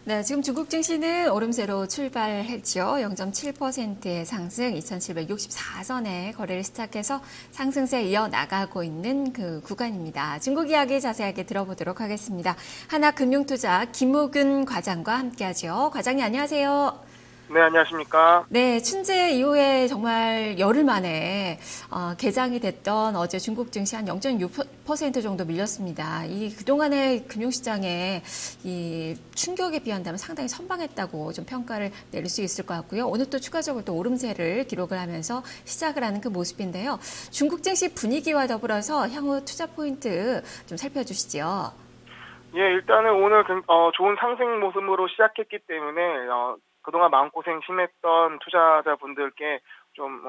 네, 지금 중국 증시는 오름세로 출발했죠. 0.7%의 상승, 2,764선에 거래를 시작해서 상승세 이어나가고 있는 그 구간입니다. 중국 이야기 자세하게 들어보도록 하겠습니다. 하나금융투자 김우근 과장과 함께하죠. 과장님 안녕하세요. 네, 안녕하십니까. 네, 춘제 이후에 정말 열흘 만에 개장이 됐던 어제 중국 증시 한 0.6% 정도 밀렸습니다. 이 그동안의 금융시장에 이 충격에 비한다면 상당히 선방했다고 좀 평가를 내릴 수 있을 것 같고요. 오늘 또 추가적으로 또 오름세를 기록을 하면서 시작을 하는 그 모습인데요. 중국 증시 분위기와 더불어서 향후 투자 포인트 좀 살펴주시죠. 예, 일단은 오늘 좋은 상승 모습으로 시작했기 때문에 그동안 마음고생 심했던 투자자분들께 좀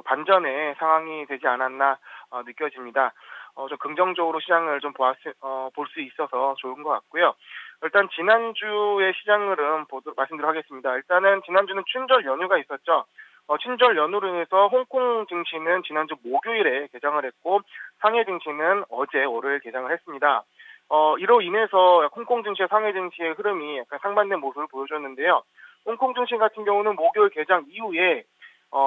반전의 상황이 되지 않았나 느껴집니다. 좀 긍정적으로 시장을 좀 볼 수 있어서 좋은 것 같고요. 일단 지난주의 시장을은 말씀드리도록 하겠습니다. 일단은 지난주는 춘절 연휴가 있었죠. 춘절 연휴로 인해서 홍콩 증시는 지난주 목요일에 개장을 했고 상해 증시는 어제 월요일 개장을 했습니다. 이로 인해서 홍콩 증시와 상해 증시의 흐름이 약간 상반된 모습을 보여줬는데요. 홍콩 증시 같은 경우는 목요일 개장 이후에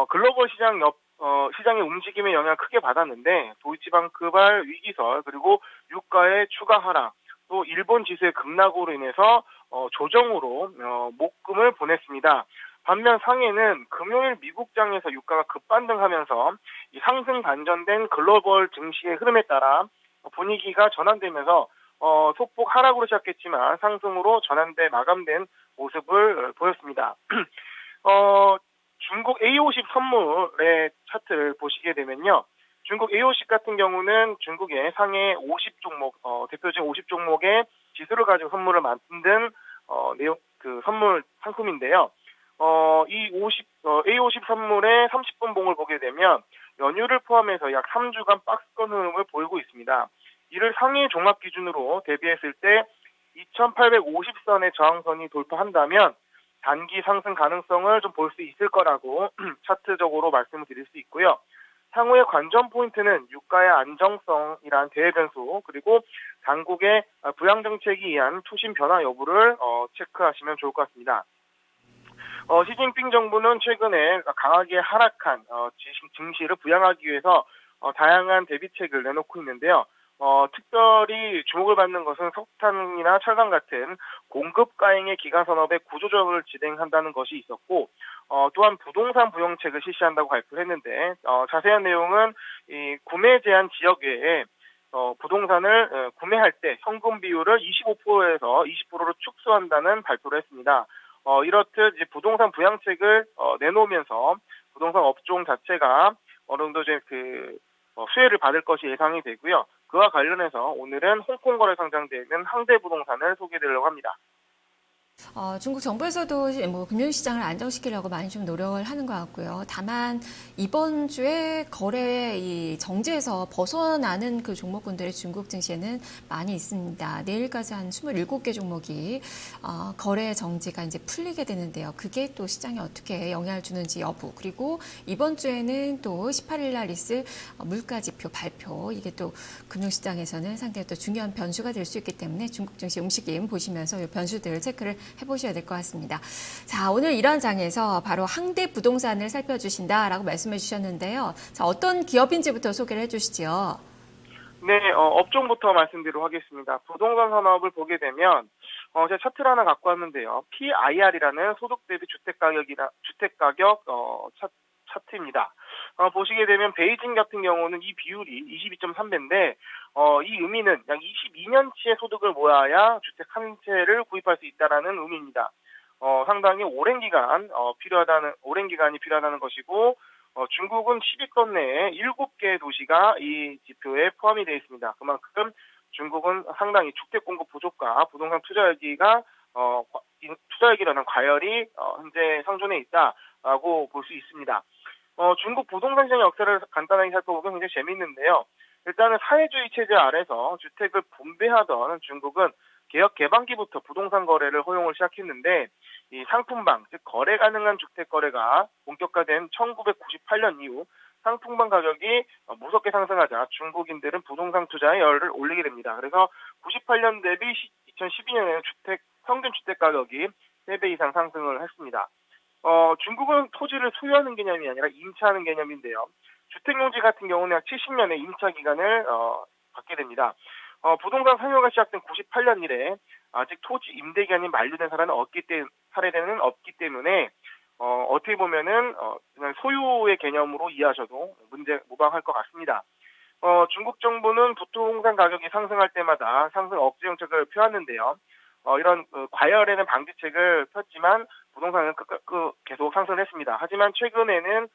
글로벌 시장의 움직임에 영향을 크게 받았는데 도이치방크발 위기설 그리고 유가의 추가 하락 또 일본 지수의 급락으로 인해서 조정으로 목금을 보냈습니다. 반면 상해는 금요일 미국장에서 유가가 급반등하면서 이 상승 반전된 글로벌 증시의 흐름에 따라 분위기가 전환되면서 소폭 하락으로 시작했지만 상승으로 마감된 모습을 보였습니다. 중국 A50 선물의 차트를 보시게 되면요. 중국 A50 같은 경우는 중국의 상해 50 종목, 대표적인 50 종목의 지수를 가지고 선물을 만든 선물 상품인데요. A50 선물의 30분 봉을 보게 되면 연휴를 포함해서 약 3주간 박스권 흐름을 보이고 있습니다. 이를 상해 종합 기준으로 대비했을 때 2,850선의 저항선이 돌파한다면 단기 상승 가능성을 좀 볼 수 있을 거라고 차트적으로 말씀을 드릴 수 있고요. 향후의 관전 포인트는 유가의 안정성이란 대외 변수 그리고 당국의 부양 정책에 의한 투신 변화 여부를 체크하시면 좋을 것 같습니다. 시진핑 정부는 최근에 강하게 하락한 증시를 부양하기 위해서 다양한 대비책을 내놓고 있는데요. 특별히 주목을 받는 것은 석탄이나 철강 같은 공급 가행의 기간 산업의 구조조정을 진행한다는 것이 있었고, 또한 부동산 부양책을 실시한다고 발표했는데, 자세한 내용은 이 구매 제한 지역 외에 부동산을 구매할 때 현금 비율을 25%에서 20%로 축소한다는 발표를 했습니다. 이렇듯 이제 부동산 부양책을 내놓으면서 부동산 업종 자체가 어느 정도 이제 수혜를 받을 것이 예상이 되고요. 그와 관련해서 오늘은 홍콩 거래 상장되는 항대 부동산을 소개해드리려고 합니다. 중국 정부에서도 뭐 금융시장을 안정시키려고 많이 좀 노력을 하는 것 같고요. 다만 이번 주에 거래 이 정지에서 벗어나는 그 종목군들이 중국 증시에는 많이 있습니다. 내일까지 한 27개 종목이 거래 정지가 이제 풀리게 되는데요. 그게 또 시장에 어떻게 영향을 주는지 여부 그리고 이번 주에는 또 18일 날 있을 물가지표 발표 이게 또 금융시장에서는 상당히 또 중요한 변수가 될 수 있기 때문에 중국 증시 움직임 보시면서 이 변수들 체크를 해보셔야 될 것 같습니다. 자, 오늘 이런 장에서 바로 항대 부동산을 살펴주신다라고 말씀해 주셨는데요. 자, 어떤 기업인지부터 소개를 해주시죠. 네, 업종부터 말씀드리도록 하겠습니다. 부동산 산업을 보게 되면 제가 차트를 하나 갖고 왔는데요. PIR이라는 소득 대비 주택가격 차트입니다. 보시게 되면 베이징 같은 경우는 이 비율이 22.3배인데 이 의미는 약 22년치의 소득을 모아야 주택 한 채를 구입할 수 있다라는 의미입니다. 상당히 오랜 기간이 필요하다는 것이고 중국은 10위권 내에 7개의 도시가 이 지표에 포함이 되어 있습니다. 그만큼 중국은 상당히 주택 공급 부족과 부동산 투자액이라는 과열이 현재 상존해 있다라고 볼 수 있습니다. 중국 부동산 시장의 역사를 간단하게 살펴보면 굉장히 재미있는데요. 일단은 사회주의 체제 아래서 주택을 분배하던 중국은 개혁 개방기부터 부동산 거래를 허용을 시작했는데 이 상품방, 즉 거래 가능한 주택 거래가 본격화된 1998년 이후 상품방 가격이 무섭게 상승하자 중국인들은 부동산 투자에 열을 올리게 됩니다. 그래서 98년 대비 2012년에는 주택 평균 주택 가격이 3배 이상 상승을 했습니다. 중국은 토지를 소유하는 개념이 아니라 임차하는 개념인데요. 주택용지 같은 경우는 약 70년의 임차 기간을 받게 됩니다. 부동산 상용가 시작된 98년 이래 아직 토지 임대 기간이 만료된 사례는 없기 때문에 어떻게 보면은 그냥 소유의 개념으로 이해하셔도 무방할 것 같습니다. 중국 정부는 부동산 가격이 상승할 때마다 상승 억제 정책을 펴왔는데요. 이런 과열에는 방지책을 폈지만 부동산은 계속 상승했습니다. 하지만 최근에는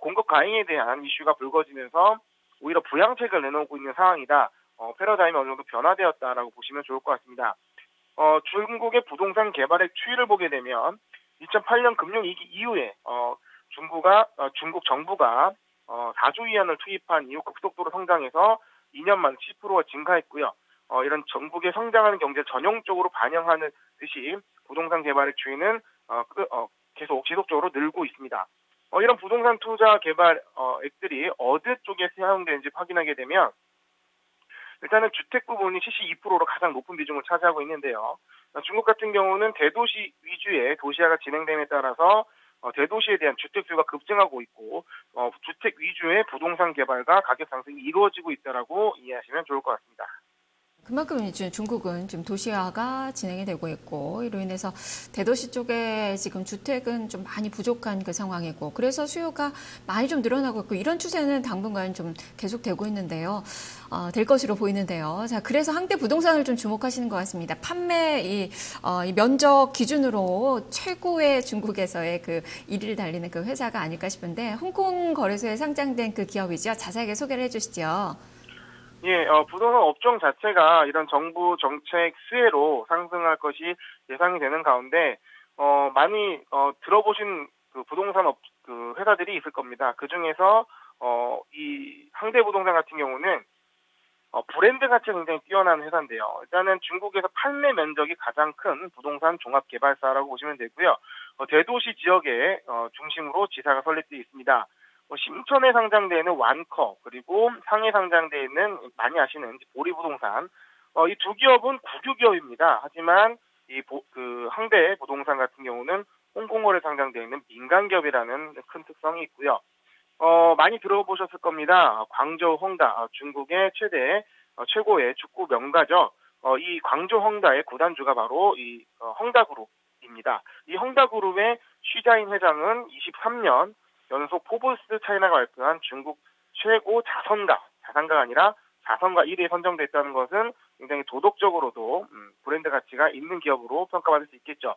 공급 과잉에 대한 이슈가 불거지면서 오히려 부양책을 내놓고 있는 상황이다. 패러다임이 어느 정도 변화되었다라고 보시면 좋을 것 같습니다. 중국의 부동산 개발의 추이를 보게 되면 2008년 금융위기 이후에 중국 정부가 4조 위안을 투입한 이후 급속도로 성장해서 2년 만에 10%가 증가했고요. 이런 전국의 성장하는 경제를 전형적으로 반영하는 듯이 부동산 개발의 추이는 계속 지속적으로 늘고 있습니다. 이런 부동산 투자 개발 액들이 어느 쪽에 사용되는지 확인하게 되면 일단은 주택 부분이 72%로 가장 높은 비중을 차지하고 있는데요. 중국 같은 경우는 대도시 위주의 도시화가 진행됨에 따라서 대도시에 대한 주택 수요가 급증하고 있고 주택 위주의 부동산 개발과 가격 상승이 이루어지고 있다라고 이해하시면 좋을 것 같습니다. 그만큼 이제 중국은 지금 도시화가 진행이 되고 있고 이로 인해서 대도시 쪽에 지금 주택은 좀 많이 부족한 그 상황이고 그래서 수요가 많이 좀 늘어나고 있고 이런 추세는 당분간 좀 계속되고 있는데요. 될 것으로 보이는데요. 자, 그래서 항대 부동산을 좀 주목하시는 것 같습니다. 판매 이 면적 기준으로 최고의 중국에서의 그 1위를 달리는 그 회사가 아닐까 싶은데 홍콩 거래소에 상장된 그 기업이죠. 자세하게 소개를 해주시죠. 예, 부동산 업종 자체가 이런 정부 정책 수혜로 상승할 것이 예상이 되는 가운데, 많이, 들어보신 그 그 회사들이 있을 겁니다. 그 중에서, 이 항대부동산 같은 경우는, 브랜드 가치가 굉장히 뛰어난 회사인데요. 일단은 중국에서 판매 면적이 가장 큰 부동산 종합개발사라고 보시면 되고요. 대도시 지역에, 중심으로 지사가 설립되어 있습니다. 심천에 상장되어 있는 완커 그리고 상해 상장되어 있는 많이 아시는 보리부동산 이 두 기업은 국유 기업입니다. 하지만 항대 부동산 같은 경우는 홍콩거래 상장되어 있는 민간 기업이라는 큰 특성이 있고요. 많이 들어보셨을 겁니다. 광저우 헝다 중국의 최고의 축구 명가죠. 이 광저우 헝다의 구단주가 바로 이 헝다그룹입니다. 이 헝다그룹의 쉬자인 회장은 23년 연속 포브스 차이나가 발표한 중국 최고 자산가가 아니라 자산가 1위에 선정됐다는 것은 굉장히 도덕적으로도 브랜드 가치가 있는 기업으로 평가받을 수 있겠죠.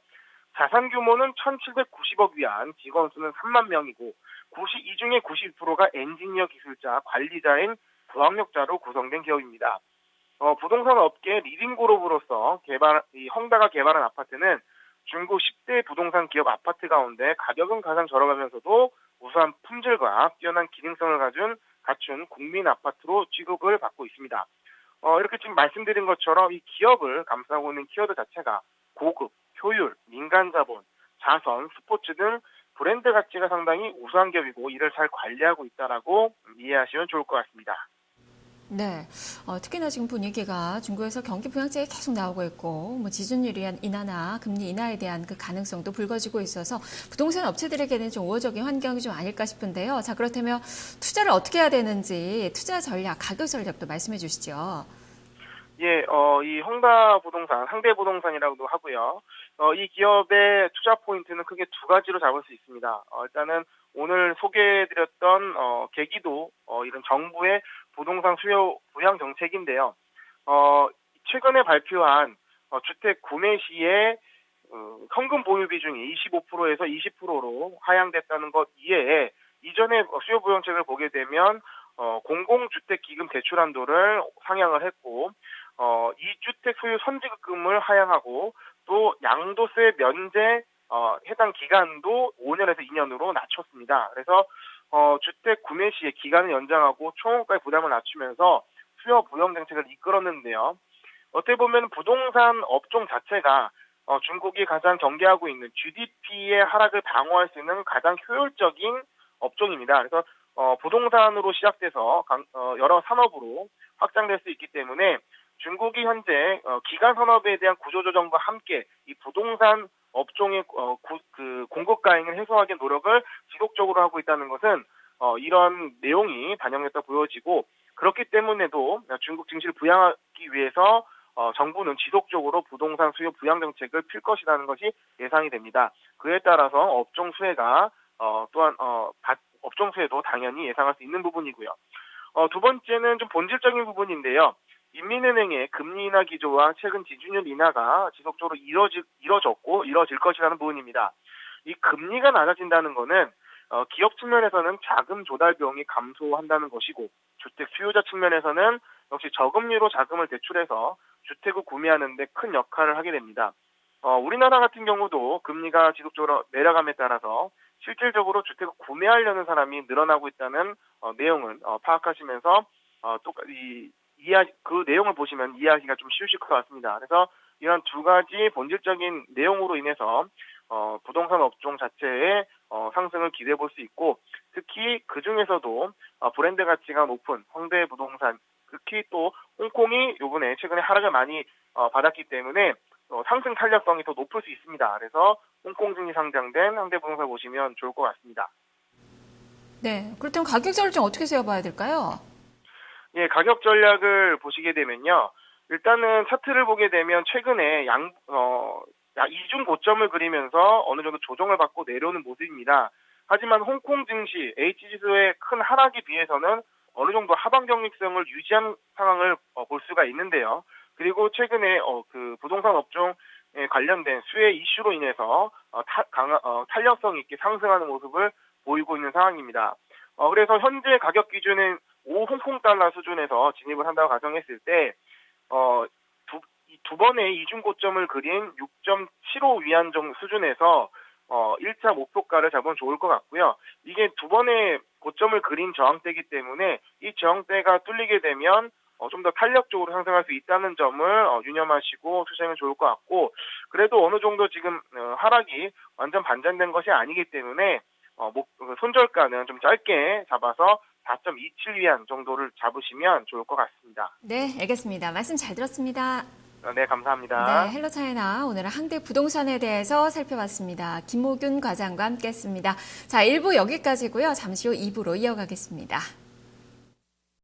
자산 규모는 1,790억 위안, 직원 수는 3만 명이고 이 중에 90%가 엔지니어 기술자, 관리자인 부학력자로 구성된 기업입니다. 부동산 업계 리딩 그룹으로서 이 헝다가 개발한 아파트는 중국 10대 부동산 기업 아파트 가운데 가격은 가장 저렴하면서도 우수한 품질과 뛰어난 기능성을 갖춘 국민 아파트로 취급을 받고 있습니다. 이렇게 지금 말씀드린 것처럼 이 기업을 감싸고 있는 키워드 자체가 고급, 효율, 민간 자본, 자선, 스포츠 등 브랜드 가치가 상당히 우수한 기업이고 이를 잘 관리하고 있다라고 이해하시면 좋을 것 같습니다. 네, 특히나 지금 분위기가 중국에서 경기 부양책이 계속 나오고 있고, 뭐 지준율 인하나 금리 인하에 대한 그 가능성도 불거지고 있어서 부동산 업체들에게는 좀 우호적인 환경이 좀 아닐까 싶은데요. 자, 그렇다면 투자를 어떻게 해야 되는지 투자 전략, 가격 전략도 말씀해 주시죠. 예, 이 헝다 부동산, 항대 부동산이라고도 하고요. 이 기업의 투자 포인트는 크게 두 가지로 잡을 수 있습니다. 일단은 오늘 소개해드렸던 계기도 이런 정부의 부동산 수요 부양 정책인데요. 최근에 발표한 주택 구매 시에 현금 보유 비중이 25%에서 20%로 하향됐다는 것 이외에 이전에 수요 부양책을 보게 되면 공공주택 기금 대출 한도를 상향을 했고 2주택 소유 선지급금을 하향하고 또 양도세 면제 해당 기간도 5년에서 2년으로 낮췄습니다. 그래서 주택 구매 시에 기간을 연장하고 총원가의 부담을 낮추면서 수요 부양 정책을 이끌었는데요. 어떻게 보면 부동산 업종 자체가 중국이 가장 경계하고 있는 GDP의 하락을 방어할 수 있는 가장 효율적인 업종입니다. 그래서 부동산으로 시작돼서 여러 산업으로 확장될 수 있기 때문에 중국이 현재 기간 산업에 대한 구조조정과 함께 이 부동산 업종의 공급 과잉을 해소하기 위한 노력을 지속적으로 하고 있다는 것은 이런 내용이 반영됐다 보여지고, 그렇기 때문에도 중국 증시를 부양하기 위해서 정부는 지속적으로 부동산 수요 부양 정책을 필 것이라는 것이 예상이 됩니다. 그에 따라서 업종 수혜가 또한 업종 수혜도 당연히 예상할 수 있는 부분이고요. 두 번째는 좀 본질적인 부분인데요. 인민은행의 금리 인하 기조와 최근 지준율 인하가 지속적으로 이뤄졌고 이뤄질 것이라는 부분입니다. 이 금리가 낮아진다는 것은 기업 측면에서는 자금 조달 비용이 감소한다는 것이고, 주택 수요자 측면에서는 역시 저금리로 자금을 대출해서 주택을 구매하는 데 큰 역할을 하게 됩니다. 우리나라 같은 경우도 금리가 지속적으로 내려감에 따라서 실질적으로 주택을 구매하려는 사람이 늘어나고 있다는 내용을 파악하시면서 그 내용을 보시면 이해하기가 좀 쉬우실 것 같습니다. 그래서 이런 두 가지 본질적인 내용으로 인해서 부동산 업종 자체의 상승을 기대해 볼 수 있고, 특히 그 중에서도 브랜드 가치가 높은 홍대 부동산, 특히 또 홍콩이 요번에 최근에 하락을 많이 받았기 때문에 상승 탄력성이 더 높을 수 있습니다. 그래서 홍콩 증시 상장된 홍대 부동산 보시면 좋을 것 같습니다. 네, 그렇다면 가격 전략 어떻게 세워봐야 될까요? 예, 가격 전략을 보시게 되면요. 일단은 차트를 보게 되면 최근에 이중 고점을 그리면서 어느 정도 조정을 받고 내려오는 모습입니다. 하지만 홍콩 증시 H지수의 큰 하락에 비해서는 어느 정도 하방 경직성을 유지한 상황을 볼 수가 있는데요. 그리고 최근에 그 부동산 업종에 관련된 수혜 이슈로 인해서 탄력성 있게 상승하는 모습을 보이고 있는 상황입니다. 그래서 현재 가격 기준은 5 홍콩 달러 수준에서 진입을 한다고 가정했을 때 두 번의 이중 고점을 그린 6.75 위안 정도 수준에서 1차 목표가를 잡으면 좋을 것 같고요. 이게 두 번의 고점을 그린 저항대이기 때문에 이 저항대가 뚫리게 되면 좀 더 탄력적으로 상승할 수 있다는 점을 유념하시고 투자하면 좋을 것 같고, 그래도 어느 정도 지금 하락이 완전 반전된 것이 아니기 때문에 손절가는 좀 짧게 잡아서 4.27 위안 정도를 잡으시면 좋을 것 같습니다. 네, 알겠습니다. 말씀 잘 들었습니다. 네, 감사합니다. 네, 헬로차이나 오늘은 항대 부동산에 대해서 살펴봤습니다. 김호균 과장과 함께했습니다. 자, 1부 여기까지고요. 잠시 후 2부로 이어가겠습니다.